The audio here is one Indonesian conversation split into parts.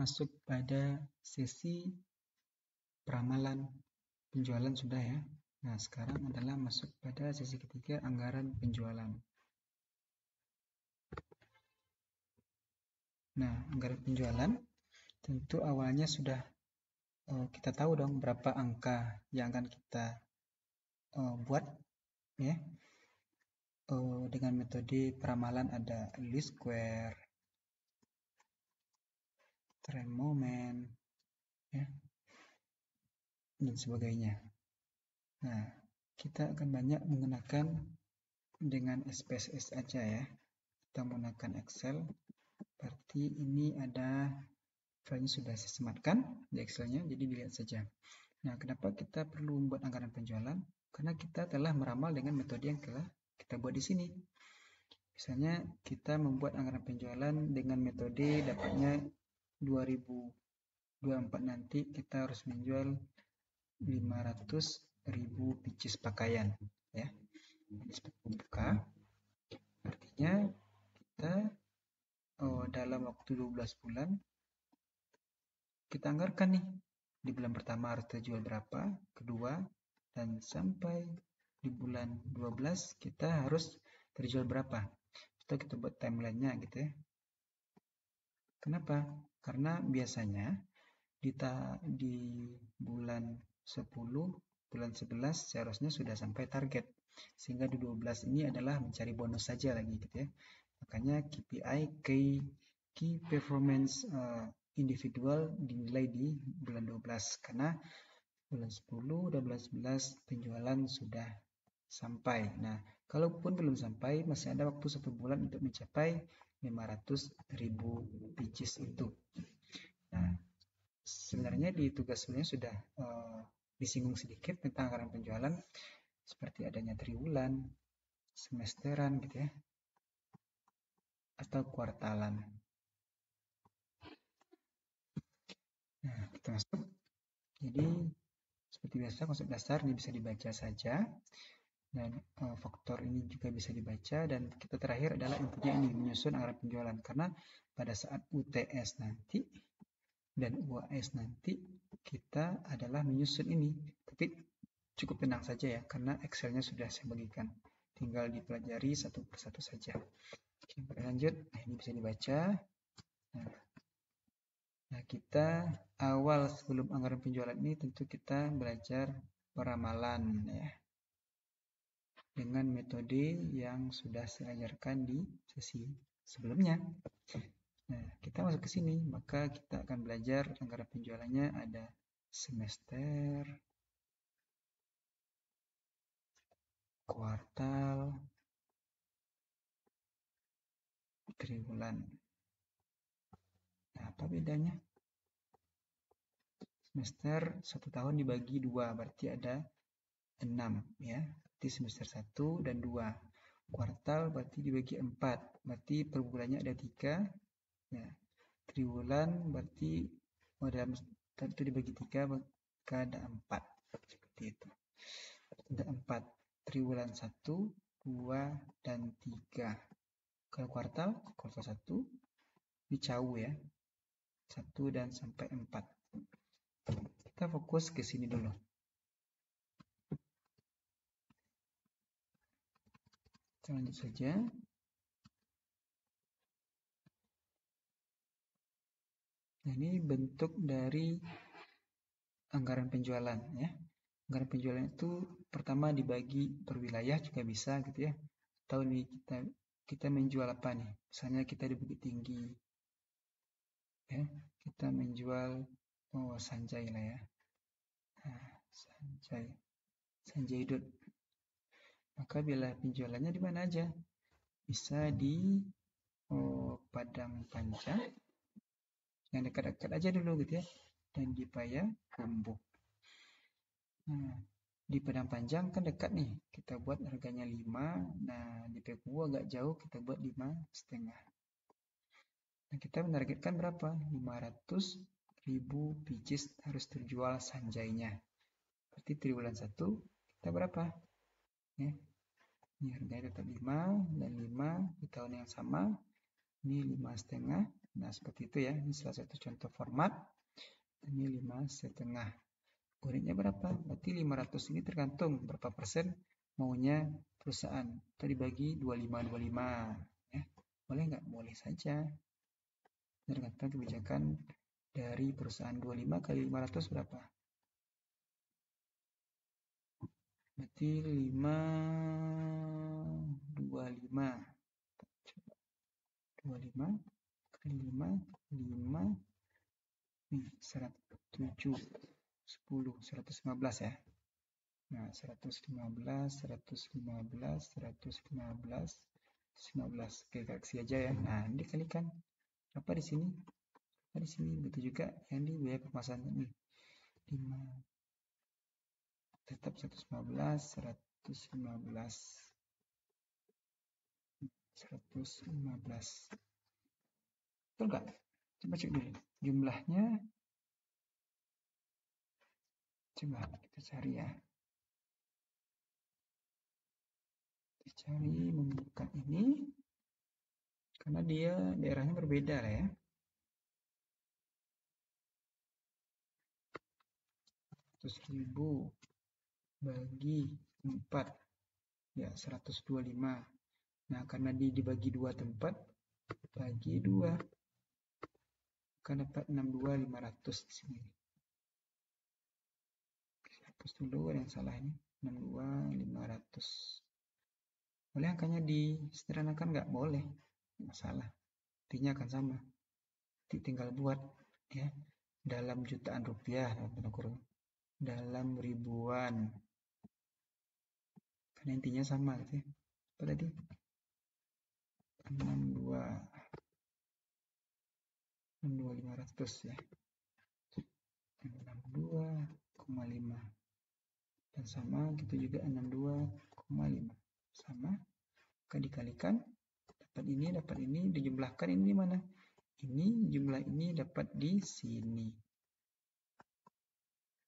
masuk pada sesi peramalan penjualan sudah ya. Nah, sekarang adalah masuk pada sesi ketiga, anggaran penjualan. Nah, anggaran penjualan tentu awalnya sudah kita tahu dong berapa angka yang akan kita buat ya. Dengan metode peramalan ada least square, trend moment, ya, dan sebagainya. Nah, kita akan banyak menggunakan dengan SPSS aja ya. Kita menggunakan Excel. Berarti ini ada filenya sudah saya sematkan di Excelnya, jadi dilihat saja. Nah, kenapa kita perlu membuat anggaran penjualan? Karena kita telah meramal dengan metode yang telah kita buat di sini. Misalnya kita membuat anggaran penjualan dengan metode dapatnya 2024 nanti kita harus menjual 500.000 pieces pakaian ya. Ini seperti membuka. Artinya kita dalam waktu 12 bulan kita anggarkan nih. Di bulan pertama harus terjual berapa, kedua, dan sampai di bulan 12 kita harus terjual berapa. Atau kita buat timeline-nya gitu ya. Kenapa? Karena biasanya di bulan 10, bulan 11 seharusnya sudah sampai target. Sehingga di 12 ini adalah mencari bonus saja lagi gitu ya. Makanya KPI, Key Performance Individual dinilai di bulan 12 karena bulan 10 dan bulan 11 penjualan sudah sampai. Nah, kalaupun belum sampai, masih ada waktu 1 bulan untuk mencapai 500.000 pieces itu. Nah, sebenarnya di tugas sebelumnya sudah disinggung sedikit tentang anggaran penjualan seperti adanya triwulan, semesteran gitu ya, atau kuartalan. Nah, kita masuk. Jadi seperti biasa konsep dasar ini bisa dibaca saja dan faktor ini juga bisa dibaca dan kita terakhir adalah intinya ini menyusun anggaran penjualan karena pada saat UTS nanti dan UAS nanti kita adalah menyusun ini, tapi cukup tenang saja ya karena Excelnya sudah saya bagikan, tinggal dipelajari satu persatu saja. Oke, lanjut. Nah, ini bisa dibaca. Nah, kita awal sebelum anggaran penjualan ini tentu kita belajar peramalan ya dengan metode yang sudah saya ajarkan di sesi sebelumnya. Nah, kita masuk ke sini, maka kita akan belajar anggaran penjualannya ada semester, kuartal, triwulan. Nah, apa bedanya? Semester 1 tahun dibagi 2, berarti ada 6 ya. Berarti semester 1 dan 2. Kuartal berarti dibagi 4, berarti per bulannya ada 3. Ya. Triwulan berarti dalam itu dibagi 3 maka ada 4. Seperti itu. Ada 4. Triwulan 1, 2, dan 3. Kalau kuartal 1 ini jauh ya. 1 dan sampai 4. Kita fokus ke sini dulu. Kita lanjut saja. Nah, ini bentuk dari anggaran penjualan ya. Anggaran penjualan itu pertama dibagi per wilayah juga bisa gitu ya. Tahu nih kita menjual apa nih? Misalnya kita di Bukit Tinggi. Ya, kita menjual Sanjay lah ya. Nah, Sanjay Dut. Maka wilayah penjualannya di mana aja? Bisa di Padang Panjang, yang dekat-dekat aja dulu gitu ya, dan di Payakumbuh. Nah, di Padang Panjang kan dekat nih, kita buat harganya 5. Nah, di Payakumbuh agak jauh, kita buat 5,5. Nah, kita menargetkan berapa? 500.000 pieces harus terjual sanjainya. Berarti triwulan 1 kita berapa? Ya, ini harganya tetap 5 dan 5 di tahun yang sama. Ini 5,5 Nah, seperti itu ya. Ini salah satu contoh format. Ini 5,5. Unitnya berapa? Berarti 500 ini tergantung berapa persen maunya perusahaan. Tadi dibagi 25. Ya. Boleh nggak? Boleh saja. Tergantung kebijakan dari perusahaan. 25 kali 500 berapa? Berarti 525. 25 kali 5, 5, nih 107, 10, 115 ya. Nah, 115, 115, 115, 115. Oke, koreksi aja ya. Nah, ini dikalikan. Apa di sini? Apa di sini? Betul juga yang di biaya pemasangan ini. 5. Tetap 115, 115. 115. Betul nggak? Coba cek dulu. Jumlahnya. Coba kita cari ya. Kita cari menemukan ini. Karena dia daerahnya berbeda lah ya. 100.000 bagi 4. Ya, 125. Nah, karena dibagi 2 tempat, bagi 2. Maka dapat 62.500 di sini. Hapus dulu yang salah ini. 62.500. Boleh angkanya disederhanakan nggak? Boleh. Masalah. Artinya akan sama. Tinggal buat ya. Dalam jutaan rupiah, dalam ribuan. Karena intinya sama gitu ya. Apa tadi? 62.500 ya. 62,5. Dan sama gitu juga 62,5. Sama. Maka dikalikan. Dapat ini, dijumlahkan ini di mana? Ini jumlah ini dapat di sini.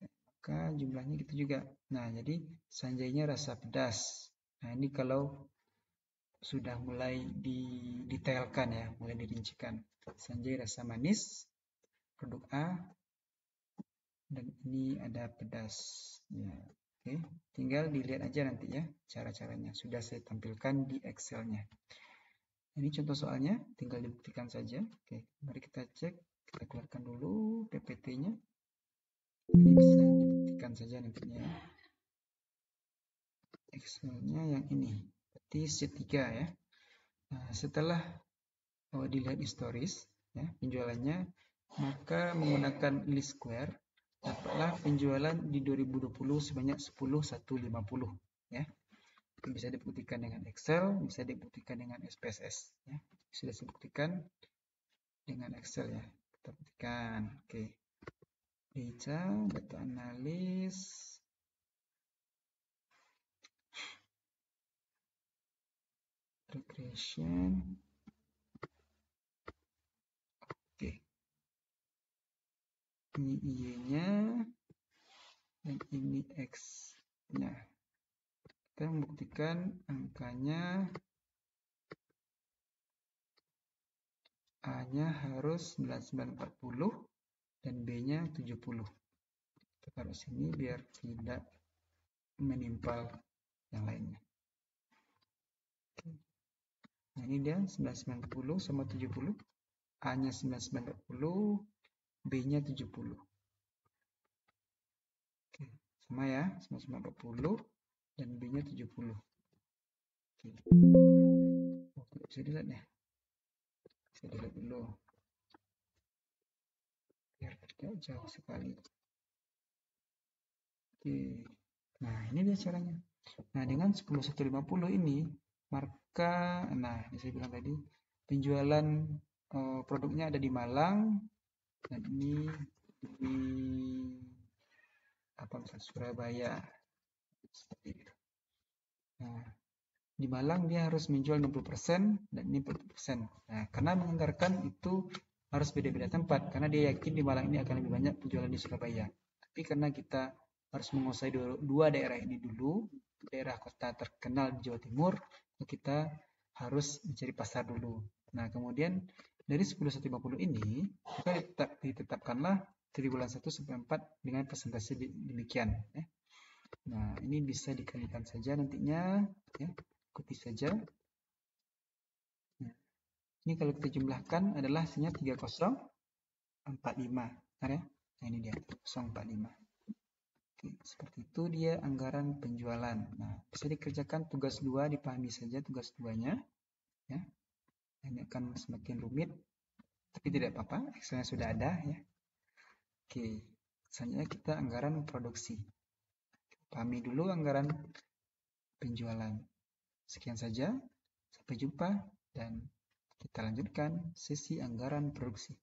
Maka jumlahnya gitu juga. Nah, jadi sanjainya rasa pedas. Nah, ini kalau sudah mulai didetailkan ya, mulai dirincikan. Sanjay rasa manis, produk A, dan ini ada pedas. Ya, oke. Tinggal dilihat aja nanti ya cara-caranya. Sudah saya tampilkan di Excel-nya. Ini contoh soalnya, tinggal dibuktikan saja. Oke, mari kita cek. Kita keluarkan dulu PPT-nya. Ini bisa dibuktikan saja nantinya. Excel-nya yang ini. Berarti sheet 3 ya. Nah, setelah dilihat historis ya, penjualannya, maka menggunakan list square dapatlah penjualan di 2020 sebanyak 10.150 ya. Itu bisa dibuktikan dengan Excel, bisa dibuktikan dengan SPSS ya. Sudah saya buktikan dengan Excel ya. Kita buktikan. Oke. Data analis. Regression. Oke. Ini Y-nya dan ini X-nya. Kita membuktikan angkanya A-nya harus 9940 dan B-nya 70. Kita taruh sini biar tidak menimpal yang lainnya. Nah, ini dia 9940 sama 70. A-nya 9940, B-nya 70. Oke, sama ya, 9940 dan B-nya 70. Oke. Bisa dilihat ya. Bisa dilihat dulu. Biar tidak jauh sekali. Oke. Nah, ini dia caranya. Nah, dengan 10.150 ini, maka, nah, ini saya bilang tadi, penjualan produknya ada di Malang, dan ini di apa misalnya Surabaya. Seperti itu. Nah, di Malang dia harus menjual 60% dan ini 40%. Nah, karena menganggarkan itu harus beda-beda tempat, karena dia yakin di Malang ini akan lebih banyak penjualan di Surabaya. Tapi karena kita harus menguasai dua daerah ini dulu, daerah kota terkenal di Jawa Timur, kita harus mencari pasar dulu. Nah, kemudian Dari 10 sampai 50 ini, maka ditetapkanlah triwulan 1 sampai 4 dengan persentase demikian. Ya. Nah, ini bisa dikalikan saja nantinya. Ya. Ikuti saja. Nah, ini kalau kita jumlahkan adalah hasilnya 3045. Benar ya? Nah, ini dia, 3045. Oke, seperti itu dia anggaran penjualan. Nah, bisa dikerjakan tugas 2, dipahami saja tugas 2-nya. Ya. Ini akan semakin rumit, tapi tidak apa-apa, Excel-nya sudah ada ya. Oke, selanjutnya kita anggaran produksi. Pahami dulu anggaran penjualan. Sekian saja, sampai jumpa dan kita lanjutkan sesi anggaran produksi.